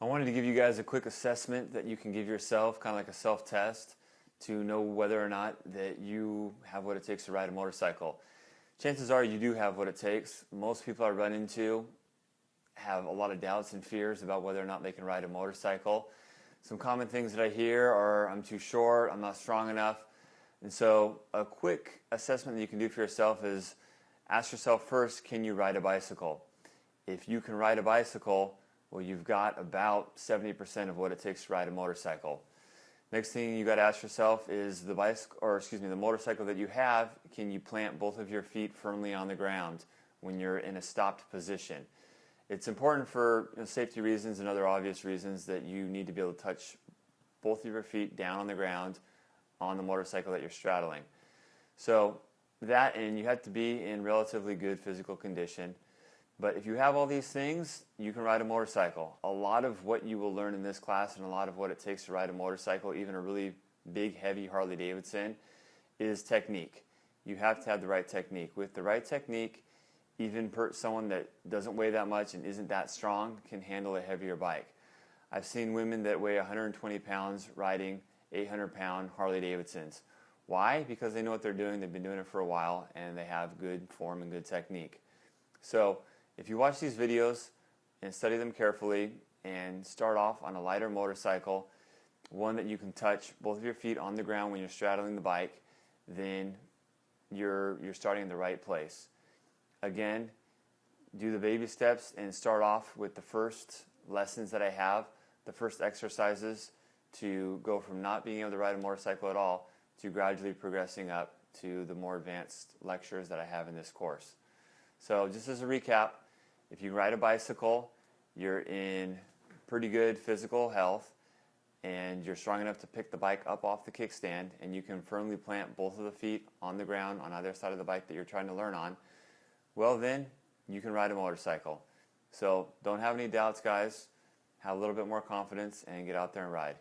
I wanted to give you guys a quick assessment that you can give yourself, kind of like a self-test, to know whether or not that you have what it takes to ride a motorcycle. Chances are you do have what it takes. Most people I run into have a lot of doubts and fears about whether or not they can ride a motorcycle. Some common things that I hear are, I'm too short, I'm not strong enough. And so a quick assessment that you can do for yourself is ask yourself first, can you ride a bicycle? If you can ride a bicycle, well, you've got about 70% of what it takes to ride a motorcycle. Next thing you got to ask yourself is the motorcycle that you have, can you plant both of your feet firmly on the ground when you're in a stopped position? It's important for safety reasons and other obvious reasons that you need to be able to touch both of your feet down on the ground on the motorcycle that you're straddling. So that, and you have to be in relatively good physical condition. But if you have all these things, you can ride a motorcycle. A lot of what you will learn in this class and a lot of what it takes to ride a motorcycle, even a really big, heavy Harley Davidson, is technique. You have to have the right technique. With the right technique, even someone that doesn't weigh that much and isn't that strong can handle a heavier bike. I've seen women that weigh 120 pounds riding 800-pound Harley Davidsons. Why? Because they know what they're doing, they've been doing it for a while, and they have good form and good technique. So if you watch these videos and study them carefully and start off on a lighter motorcycle, one that you can touch both of your feet on the ground when you're straddling the bike, then you're starting in the right place. Again, do the baby steps and start off with the first lessons that I have, the first exercises to go from not being able to ride a motorcycle at all to gradually progressing up to the more advanced lectures that I have in this course. So just as a recap, if you ride a bicycle, you're in pretty good physical health and you're strong enough to pick the bike up off the kickstand and you can firmly plant both of the feet on the ground on either side of the bike that you're trying to learn on, well then, you can ride a motorcycle. So don't have any doubts, guys. Have a little bit more confidence and get out there and ride.